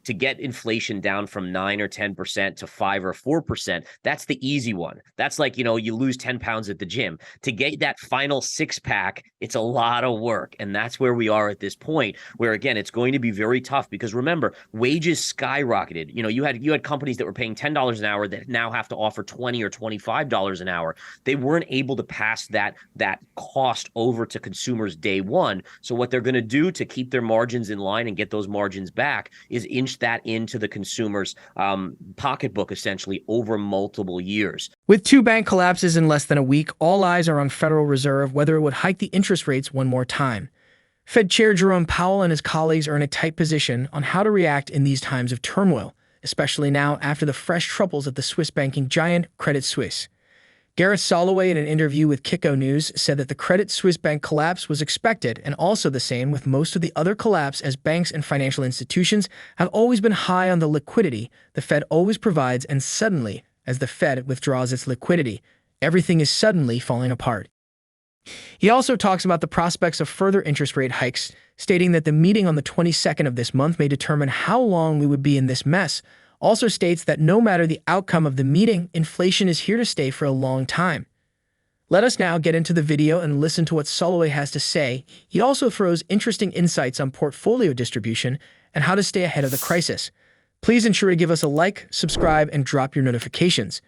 to get inflation down from 9 or 10% to 5 or 4%, that's the easy one. That's like, you lose 10 pounds at the gym. To get that final six pack, it's a lot of work. And that's where we are at this point, where again, it's going to be very tough because remember, wages skyrocketed. You had companies that were paying $10 an hour that now have to offer $20 or $25 an hour. They weren't able to pass that cost over to consumers day one. So what they're going to do to keep their margins in line and get those margins back is inch that into the consumer's pocketbook, essentially, over multiple years. With two bank collapses in less than a week, all eyes are on Federal Reserve whether it would hike the interest rates one more time. Fed Chair Jerome Powell and his colleagues are in a tight position on how to react in these times of turmoil, especially now after the fresh troubles at the Swiss banking giant Credit Suisse. Gareth Soloway, in an interview with Kitco News, said that the Credit Suisse bank collapse was expected and also the same with most of the other collapse, as banks and financial institutions have always been high on the liquidity the Fed always provides, and suddenly, as the Fed withdraws its liquidity, everything is suddenly falling apart. He also talks about the prospects of further interest rate hikes, stating that the meeting on the 22nd of this month may determine how long we would be in this mess. Also states that no matter the outcome of the meeting, inflation is here to stay for a long time. Let us now get into the video and listen to what Soloway has to say. He also throws interesting insights on portfolio distribution and how to stay ahead of the crisis. Please ensure to give us a like, subscribe, and drop your notifications.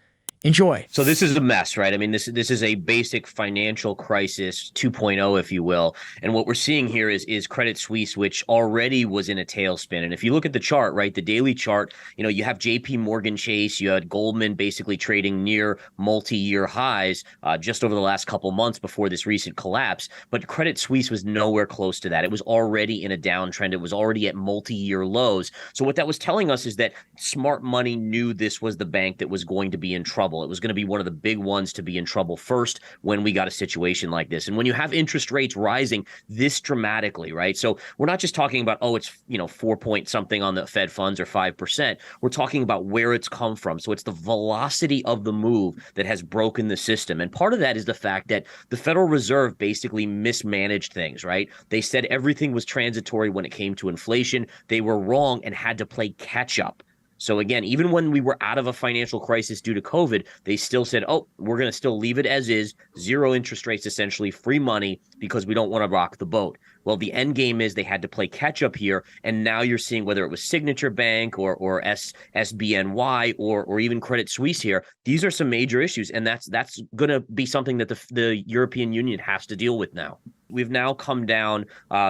Enjoy. So this is a mess, right? I mean, this is a basic financial crisis 2.0, if you will. And what we're seeing here is Credit Suisse, which already was in a tailspin. And if you look at the chart, right, the daily chart, you have JP Morgan Chase, you had Goldman basically trading near multi-year highs just over the last couple months before this recent collapse. But Credit Suisse was nowhere close to that. It was already in a downtrend. It was already at multi-year lows. So what that was telling us is that smart money knew this was the bank that was going to be in trouble. It was going to be one of the big ones to be in trouble first when we got a situation like this. And when you have interest rates rising this dramatically, right? So we're not just talking about, it's, 4 point something on the Fed funds or 5%. We're talking about where it's come from. So it's the velocity of the move that has broken the system. And part of that is the fact that the Federal Reserve basically mismanaged things, right? They said everything was transitory when it came to inflation. They were wrong and had to play catch up. So again, even when we were out of a financial crisis due to COVID, they still said, we're going to still leave it as is, zero interest rates, essentially free money, because we don't want to rock the boat. Well, the end game is they had to play catch up here. And now you're seeing whether it was Signature Bank or SBNY or even Credit Suisse here, these are some major issues. And that's going to be something that the European Union has to deal with now. We've now come down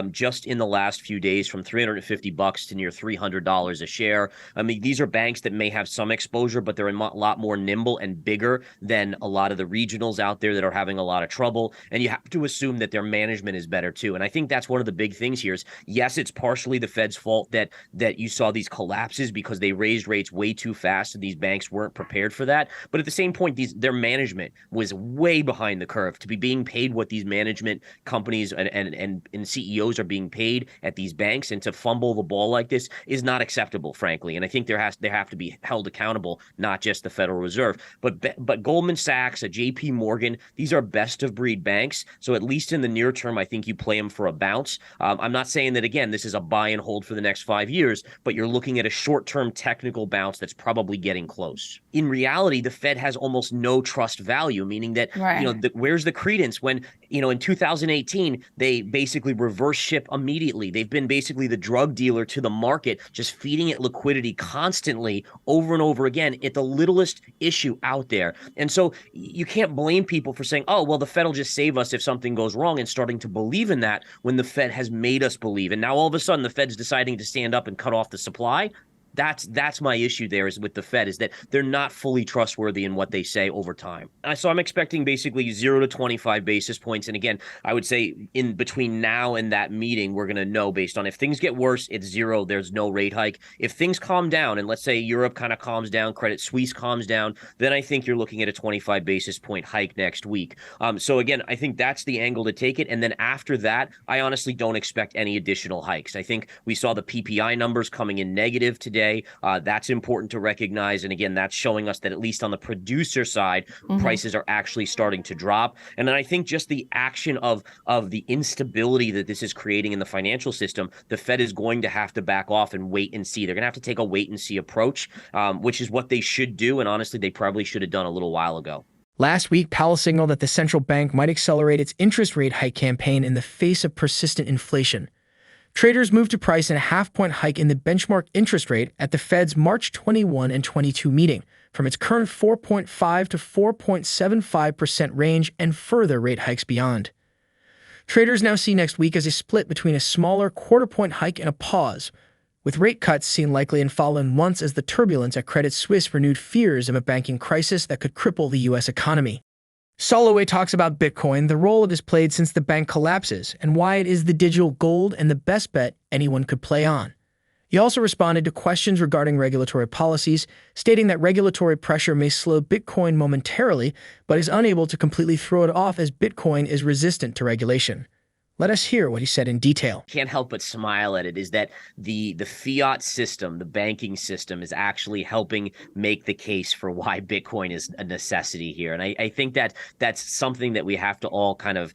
just in the last few days from $350 to near $300 a share. I mean, these are banks that may have some exposure, but they're a lot more nimble and bigger than a lot of the regionals out there that are having a lot of trouble. And you have to assume that their management is better too. And I think that's one of the big things here is, yes, it's partially the Fed's fault that you saw these collapses because they raised rates way too fast and these banks weren't prepared for that. But at the same point, their management was way behind the curve to be being paid what these management companies and CEOs are being paid at these banks, and to fumble the ball like this is not acceptable, frankly. And I think they have to be held accountable, not just the Federal Reserve, but Goldman Sachs, JP Morgan, these are best of breed banks. So at least in the near term, I think you play them for a bounce. I'm not saying that, again, this is a buy and hold for the next 5 years, but you're looking at a short-term technical bounce that's probably getting close. In reality, the Fed has almost no trust value, meaning that, where's the credence when, in 2018, they basically reverse ship immediately. They've been basically the drug dealer to the market, just feeding it liquidity constantly over and over again at the littlest issue out there. And so you can't blame people for saying, the Fed will just save us if something goes wrong, and starting to believe in that when the Fed has made us believe. And now all of a sudden the Fed's deciding to stand up and cut off the supply. That's my issue there is with the Fed, is that they're not fully trustworthy in what they say over time. So I'm expecting basically 0 to 25 basis points. And again, I would say in between now and that meeting, we're going to know based on if things get worse, it's 0, there's no rate hike. If things calm down, and let's say Europe kind of calms down, Credit Suisse calms down, then I think you're looking at a 25 basis point hike next week. So again, I think that's the angle to take it. And then after that, I honestly don't expect any additional hikes. I think we saw the PPI numbers coming in negative today. day. That's important to recognize. And again, that's showing us that at least on the producer side, prices are actually starting to drop. And then I think just the action of the instability that this is creating in the financial system, the Fed is going to have to back off and wait and see. They're going to have to take a wait and see approach, which is what they should do. And honestly, they probably should have done a little while ago. Last week, Powell signaled that the central bank might accelerate its interest rate hike campaign in the face of persistent inflation. Traders moved to price in a half-point hike in the benchmark interest rate at the Fed's March 21 and 22 meeting, from its current 4.5 to 4.75% range and further rate hikes beyond. Traders now see next week as a split between a smaller quarter-point hike and a pause, with rate cuts seen likely in following months as the turbulence at Credit Suisse renewed fears of a banking crisis that could cripple the U.S. economy. Soloway talks about Bitcoin, the role it has played since the bank collapses, and why it is the digital gold and the best bet anyone could play on. He also responded to questions regarding regulatory policies, stating that regulatory pressure may slow Bitcoin momentarily, but is unable to completely throw it off as Bitcoin is resistant to regulation. Let us hear what he said in detail. Can't help but smile at it, is that the fiat system, the banking system, is actually helping make the case for why Bitcoin is a necessity here. And I think that that's something that we have to all kind of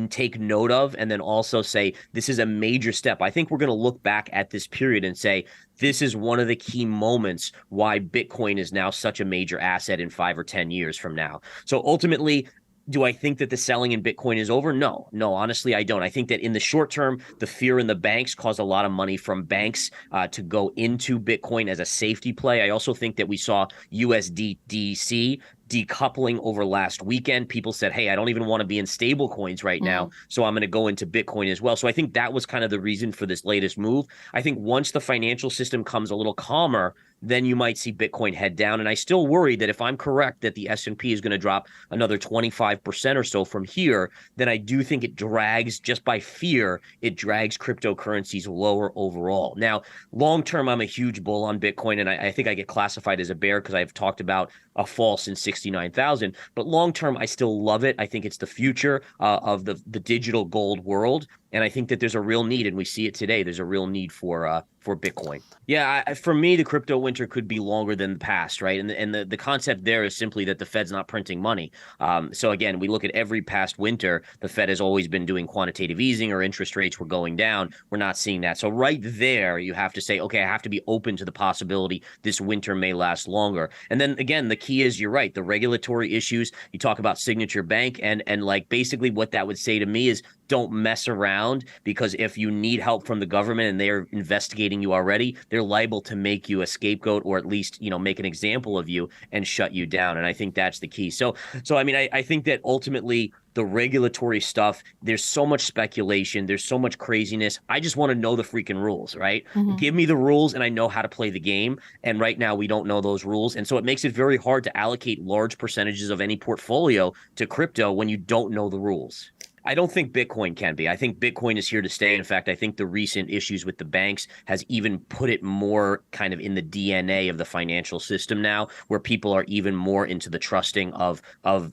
take note of, and then also say this is a major step. I think we're going to look back at this period and say this is one of the key moments why Bitcoin is now such a major asset in 5 or 10 years from now. So ultimately, do I think that the selling in Bitcoin is over? No, honestly, I don't. I think that in the short term, the fear in the banks caused a lot of money from banks to go into Bitcoin as a safety play. I also think that we saw USDC decoupling over last weekend. People said, hey, I don't even want to be in stable coins right now, so I'm going to go into Bitcoin as well. So I think that was kind of the reason for this latest move. I think once the financial system comes a little calmer, then you might see Bitcoin head down. And I still worry that if I'm correct that the S&P is going to drop another 25% or so from here, then I do think it drags, just by fear, it drags cryptocurrencies lower overall. Now, long term, I'm a huge bull on Bitcoin, and I think I get classified as a bear because I've talked about a fall since 69,000. But long term, I still love it. I think it's the future of the digital gold world. And I think that there's a real need, and we see it today. There's a real need for Bitcoin. Yeah, for me, the crypto winter could be longer than the past, right? And the concept there is simply that the Fed's not printing money. So again, we look at every past winter, the Fed has always been doing quantitative easing or interest rates were going down. We're not seeing that. So right there, you have to say, okay, I have to be open to the possibility this winter may last longer. And then again, the key is, you're right, the regulatory issues. You talk about Signature Bank, and like basically what that would say to me is, don't mess around, because if you need help from the government and they're investigating you already, they're liable to make you a scapegoat, or at least, make an example of you and shut you down. And I think that's the key. So I mean, I think that ultimately the regulatory stuff, there's so much speculation, there's so much craziness. I just want to know the freaking rules, right? Give me the rules and I know how to play the game. And right now we don't know those rules. And so it makes it very hard to allocate large percentages of any portfolio to crypto when you don't know the rules. I don't think Bitcoin can be. I think Bitcoin is here to stay. In fact, I think the recent issues with the banks has even put it more kind of in the DNA of the financial system now, where people are even more into the trusting of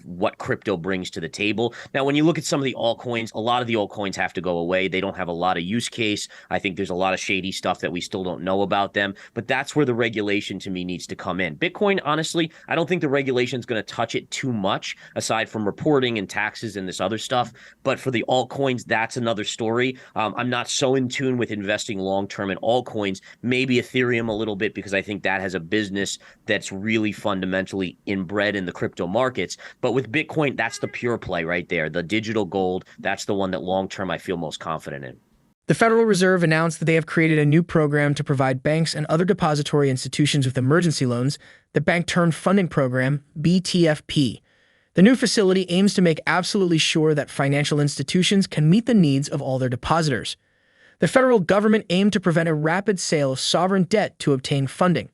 what crypto brings to the table. Now, when you look at some of the altcoins, a lot of the altcoins have to go away. They don't have a lot of use case. I think there's a lot of shady stuff that we still don't know about them, but that's where the regulation to me needs to come in. Bitcoin, honestly, I don't think the regulation is going to touch it too much, aside from reporting and taxes and this other stuff. But for the altcoins, that's another story. I'm not so in tune with investing long-term in altcoins, maybe Ethereum a little bit, because I think that has a business that's really fundamentally inbred in the crypto markets. But with Bitcoin, that's the pure play right there. The digital gold, that's the one that long-term I feel most confident in. The Federal Reserve announced that they have created a new program to provide banks and other depository institutions with emergency loans, the Bank Term Funding Program, BTFP. The new facility aims to make absolutely sure that financial institutions can meet the needs of all their depositors. The federal government aimed to prevent a rapid sale of sovereign debt to obtain funding.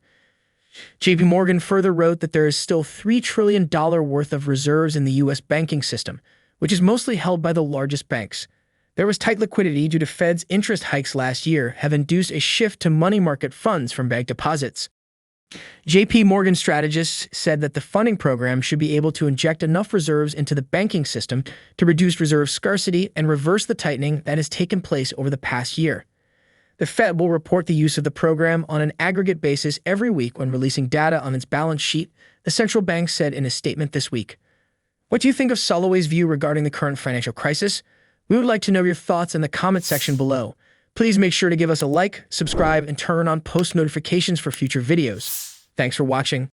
JP Morgan further wrote that there is still $3 trillion worth of reserves in the U.S. banking system, which is mostly held by the largest banks. There was tight liquidity due to Fed's interest hikes last year have induced a shift to money market funds from bank deposits. JP Morgan strategists said that the funding program should be able to inject enough reserves into the banking system to reduce reserve scarcity and reverse the tightening that has taken place over the past year. The Fed will report the use of the program on an aggregate basis every week when releasing data on its balance sheet, the central bank said in a statement this week. What do you think of Soloway's view regarding the current financial crisis? We would like to know your thoughts in the comment section below. Please make sure to give us a like, subscribe, and turn on post notifications for future videos. Thanks for watching.